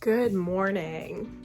Good morning.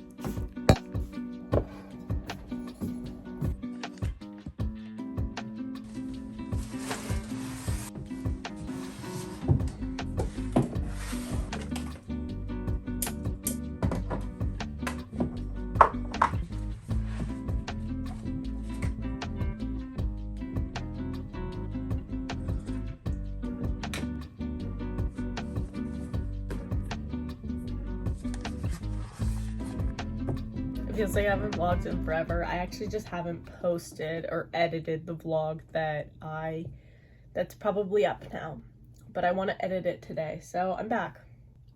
It feels like I haven't vlogged in forever. I actually just haven't posted or edited the vlog that's probably up now, but I want to edit it today, so I'm back.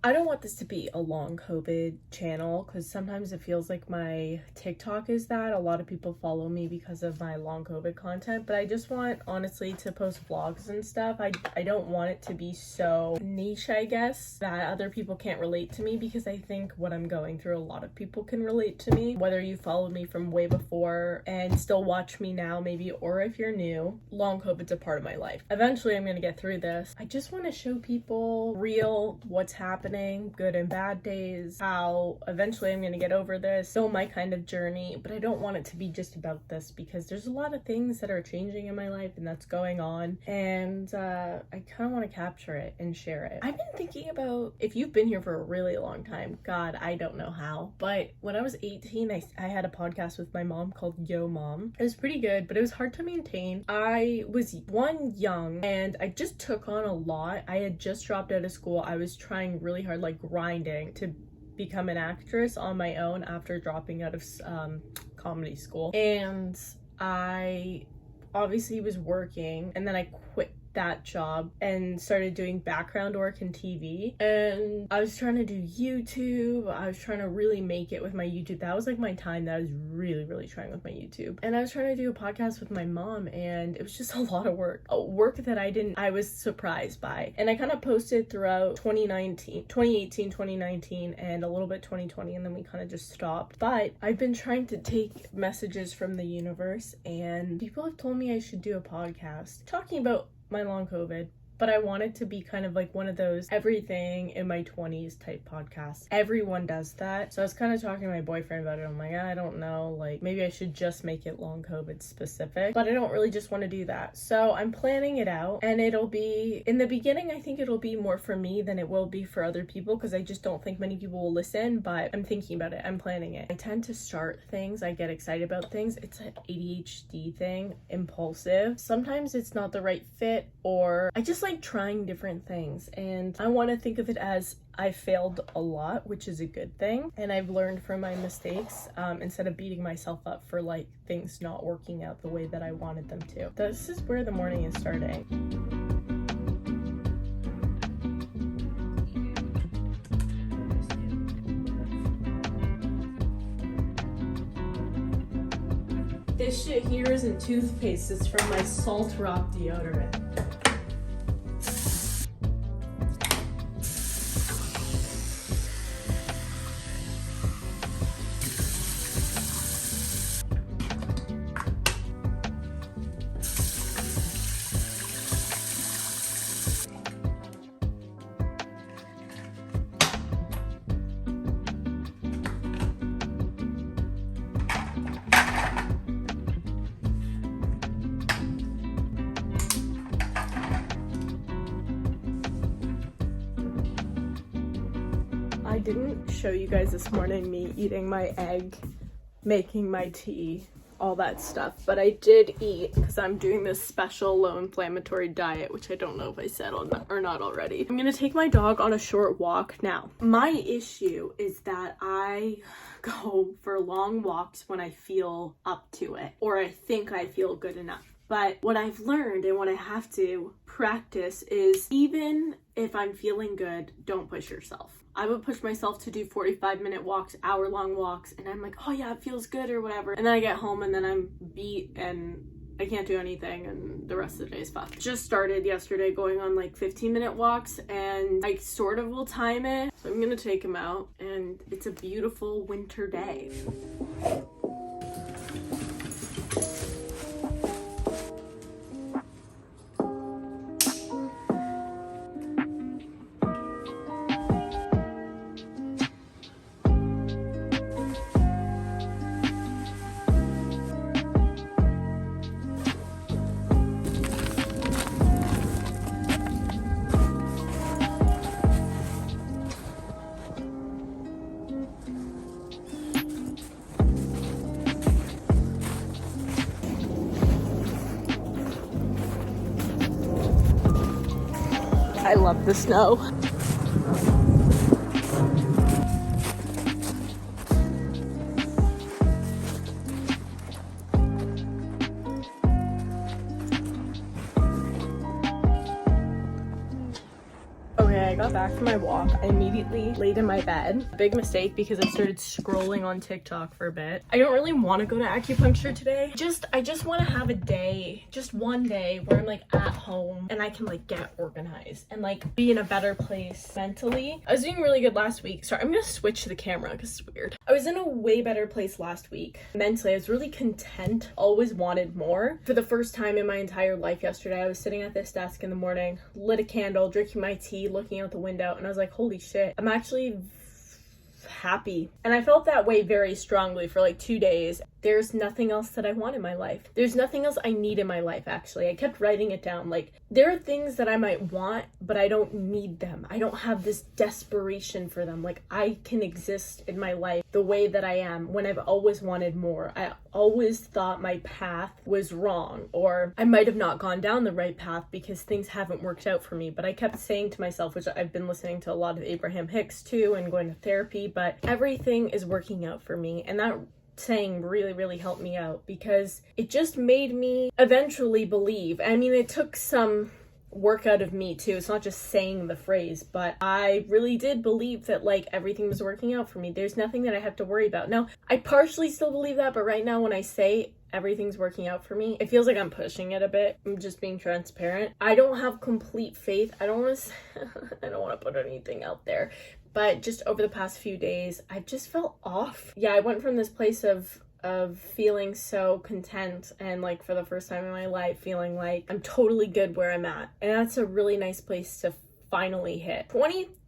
I don't want this to be a long COVID channel because sometimes it feels like my TikTok is that. A lot of people follow me because of my long COVID content, but I just want, honestly, to post vlogs and stuff. I don't want it to be so niche, I guess, that other people can't relate to me, because I think what I'm going through, a lot of people can relate to me. Whether you followed me from way before and still watch me now, maybe, or if you're new, long COVID's a part of my life. Eventually, I'm gonna get through this. I just want to show people real what's happening, good and bad days, how eventually I'm gonna get over this, still my kind of journey, but I don't want it to be just about this, because there's a lot of things that are changing in my life and that's going on, and I kind of want to capture it and share it. I've been thinking about, if you've been here for a really long time, God, I don't know how, but when I was 18, I had a podcast with my mom called Yo Mom. It was pretty good, but it was hard to maintain. I was young, and I just took on a lot. I had just dropped out of school. I was trying really hard, like grinding to become an actress on my own after dropping out of comedy school, and I obviously was working, and then I quit that job and started doing background work in TV, and I was trying to do YouTube. I was trying to really make it with my YouTube. That was like my time that I was really trying with my YouTube, and I was trying to do a podcast with my mom, and it was just a lot of work that I was surprised by, and I kind of posted throughout 2018, 2019, and a little bit 2020, and then we kind of just stopped. But I've been trying to take messages from the universe, and people have told me I should do a podcast talking about my long COVID, but I wanted to be kind of like one of those everything in my 20s type podcasts. Everyone does that. So I was kind of talking to my boyfriend about it. I'm like, I don't know, like maybe I should just make it long COVID specific, but I don't really just want to do that. So I'm planning it out, and it'll be, in the beginning, I think it'll be more for me than it will be for other people, because I just don't think many people will listen, but I'm thinking about it. I'm planning it. I tend to start things. I get excited about things. It's an ADHD thing, impulsive. Sometimes it's not the right fit, or I just like trying different things, and I want to think of it as I failed a lot, which is a good thing, and I've learned from my mistakes, instead of beating myself up for like things not working out the way that I wanted them to. This is where the morning is starting. This shit here isn't toothpaste, it's from my Salt Rock deodorant. I didn't show you guys this morning me eating my egg, making my tea, all that stuff, but I did eat because I'm doing this special low inflammatory diet, which I don't know if I said or not already. I'm gonna take my dog on a short walk now. My issue is that I go for long walks when I feel up to it, or I think I feel good enough. But what I've learned and what I have to practice is, even if I'm feeling good, don't push yourself. I would push myself to do 45-minute walks, hour-long walks, and I'm like, oh yeah, it feels good or whatever. And then I get home and then I'm beat and I can't do anything, and the rest of the day is fucked. Just started yesterday going on like 15-minute walks, and I sort of will time it. So I'm gonna take him out, and it's a beautiful winter day. I love the snow. Okay, I got back from my walk. I immediately laid in my bed. Big mistake because I started scrolling on TikTok for a bit. I don't really want to go to acupuncture today. I just want to have a day, just one day where I'm like at home and I can like get organized and like be in a better place mentally. I was doing really good last week. Sorry, I'm gonna switch the camera because it's weird. I was in a way better place last week. Mentally, I was really content, always wanted more. For the first time in my entire life yesterday, I was sitting at this desk in the morning, lit a candle, drinking my tea, looking out the window, and I was like, holy shit, I'm actually happy. And I felt that way very strongly for like 2 days. There's nothing else that I want in my life. There's nothing else I need in my life, actually. I kept writing it down. Like, there are things that I might want, but I don't need them. I don't have this desperation for them. Like, I can exist in my life the way that I am when I've always wanted more. I always thought my path was wrong, or I might have not gone down the right path because things haven't worked out for me. But I kept saying to myself, which I've been listening to a lot of Abraham Hicks too and going to therapy, but everything is working out for me. And that saying really helped me out because it just made me eventually believe. I mean, it took some work out of me too. It's not just saying the phrase, but I really did believe that like everything was working out for me. There's nothing that I have to worry about. Now, I partially still believe that, but right now when I say everything's working out for me, it feels like I'm pushing it a bit. I'm just being transparent. I don't have complete faith. I don't want to put anything out there. But just over the past few days, I've just felt off. Yeah, I went from this place of feeling so content and like for the first time in my life feeling like I'm totally good where I'm at. And that's a really nice place to finally hit.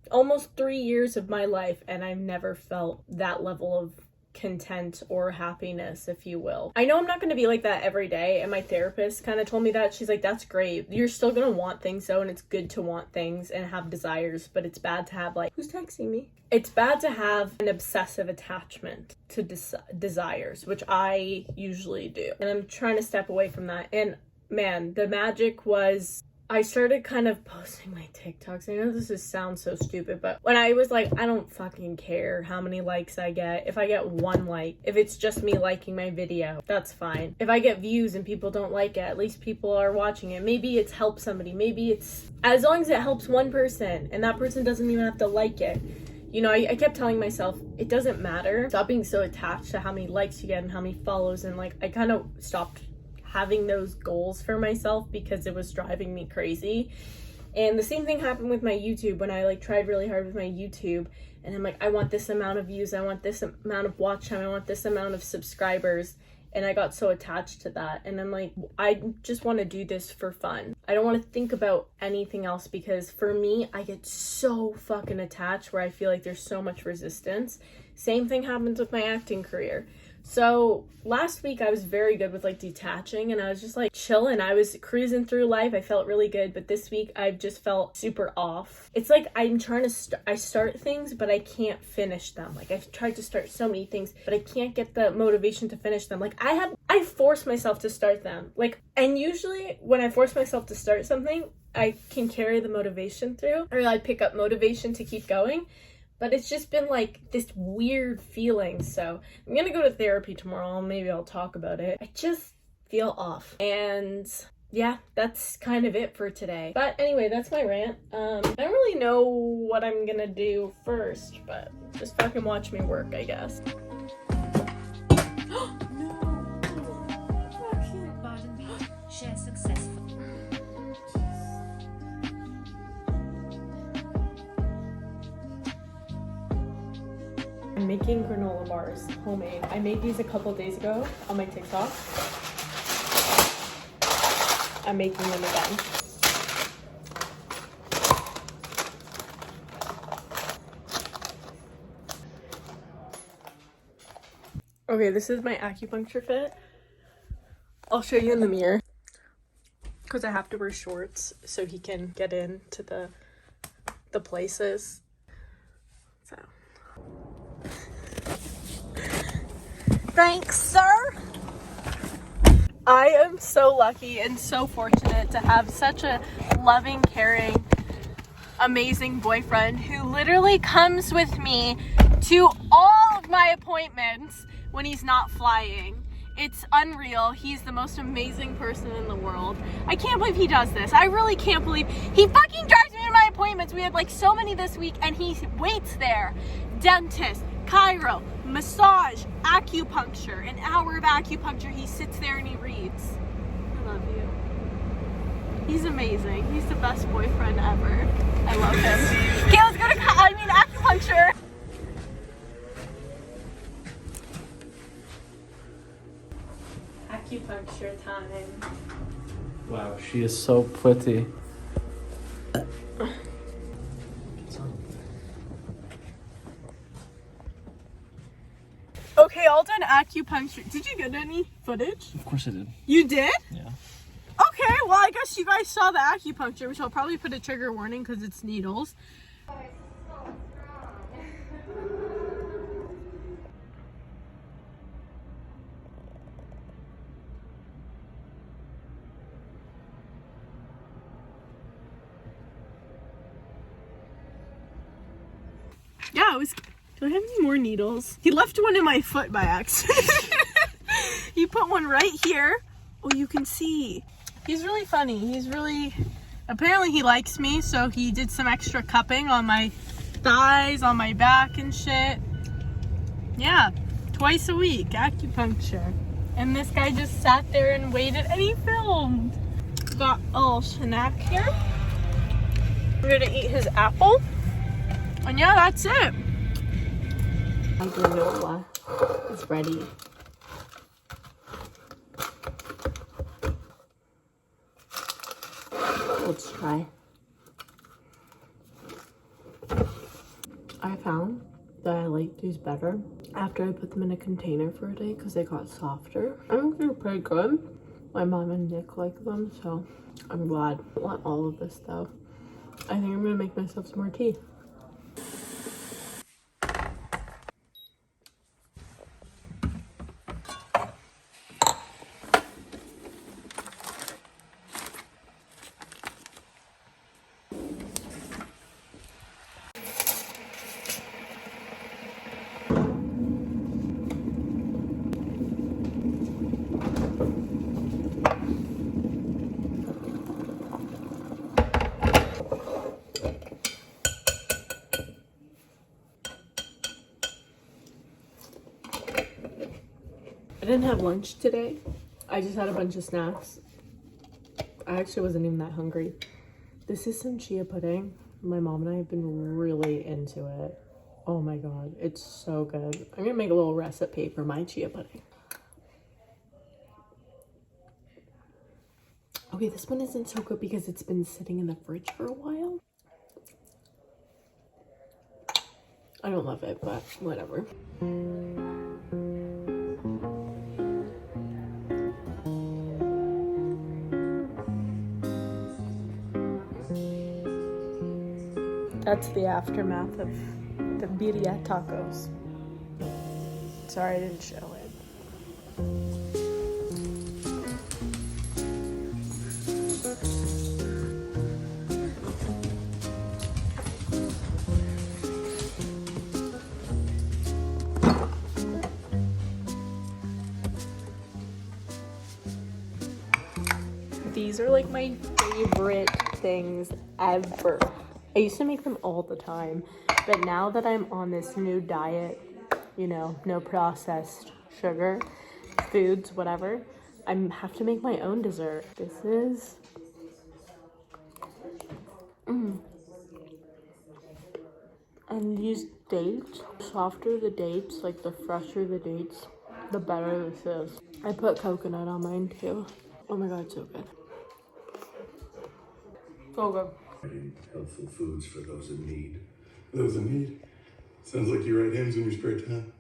Almost 3 years of my life and I've never felt that level of content or happiness, if you will. I know I'm not going to be like that every day, and my therapist kind of told me that. She's like, that's great. You're still going to want things though, and it's good to want things and have desires, but it's bad to have like, who's texting me? It's bad to have an obsessive attachment to desires, which I usually do. And I'm trying to step away from that. And man, the magic was I started kind of posting my TikToks. I know this sounds so stupid, but when I was like, I don't fucking care how many likes I get. If I get 1 like, if it's just me liking my video, that's fine. If I get views and people don't like it, at least people are watching it. Maybe it's helped somebody. Maybe it's, as long as it helps one person and that person doesn't even have to like it. You know, I kept telling myself, it doesn't matter. Stop being so attached to how many likes you get and how many follows. And like, I kind of stopped having those goals for myself because it was driving me crazy. And the same thing happened with my YouTube when I like tried really hard with my YouTube and I'm like, I want this amount of views, I want this amount of watch time, I want this amount of subscribers, and I got so attached to that. And I'm like, I just want to do this for fun. I don't want to think about anything else because for me, I get so fucking attached where I feel like there's so much resistance. Same thing happens with my acting career. So last week I was very good with like detaching and I was just like chilling. I was cruising through life. I felt really good. But this week I've just felt super off. It's like I'm trying to I start things, but I can't finish them. Like I've tried to start so many things, but I can't get the motivation to finish them. Like I force myself to start them. Like, and usually when I force myself to start something, I can carry the motivation through, or I pick up motivation to keep going. But it's just been like this weird feeling. So I'm gonna go to therapy tomorrow. Maybe I'll talk about it. I just feel off. And yeah, that's kind of it for today. But anyway, that's my rant. I don't really know what I'm gonna do first, but just fucking watch me work, I guess. Share successful. I'm making granola bars, homemade. I made these a couple days ago on my TikTok. I'm making them again. Okay, this is my acupuncture fit. I'll show you in the mirror because I have to wear shorts so he can get into the places. So. Thanks, sir. I am so lucky and so fortunate to have such a loving, caring, amazing boyfriend who literally comes with me to all of my appointments when he's not flying. It's unreal. He's the most amazing person in the world. I can't believe he does this. I really can't believe he fucking drives me to my appointments. We had like so many this week and he waits there. Dentist, chiro, massage, acupuncture, an hour of acupuncture. He sits there and he reads. I love you. He's amazing. He's the best boyfriend ever. I love him. Okay, let's go to acupuncture. Acupuncture time. Wow, she is so pretty. Okay, all done acupuncture. Did you get any footage? Of course I did. You did? Yeah. Okay, well I guess you guys saw the acupuncture, which I'll probably put a trigger warning because it's needles. Yeah, it was. Do I have any more needles? He left one in my foot by accident. He put one right here. Oh, you can see. He's really funny. He's really. Apparently, he likes me, so he did some extra cupping on my thighs, on my back, and shit. Yeah, twice a week, acupuncture. And this guy just sat there and waited, and he filmed. Got a little snack here. We're gonna eat his apple. And yeah, that's it. My granola is ready. Let's try. I found that I like these better after I put them in a container for a day because they got softer. I think they're pretty good. My mom and Nick like them, so I'm glad. I want all of this though. I think I'm gonna make myself some more tea. I didn't have lunch today. I just had a bunch of snacks. I actually wasn't even that hungry. This is some chia pudding. My mom and I have been really into it. Oh my god, it's so good. I'm gonna make a little recipe for my chia pudding. Okay, this one isn't so good because it's been sitting in the fridge for a while. I don't love it, but whatever. That's the aftermath of the birria tacos. Sorry I didn't show it. These are like my favorite things ever. I used to make them all the time, but now that I'm on this new diet, you know, no processed sugar, foods, whatever, I have to make my own dessert. This is... And these dates, softer the dates, like the fresher the dates, the better this is. I put coconut on mine too. Oh my god, it's so good. So good. Helpful foods for those in need. Those in need? Sounds like you write hymns in your spare time.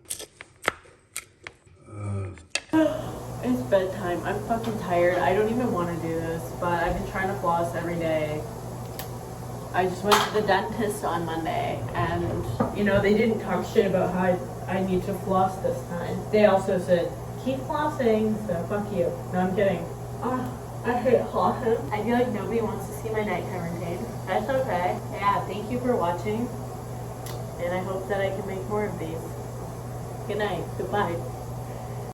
It's bedtime. I'm fucking tired. I don't even want to do this, but I've been trying to floss every day. I just went to the dentist on Monday, and, you know, they didn't talk shit about how I need to floss this time. They also said, keep flossing, so fuck you. No, I'm kidding. I hate talking. I feel like nobody wants to see my nighttime routine. That's okay. Yeah, thank you for watching. And I hope that I can make more of these. Good night. Goodbye.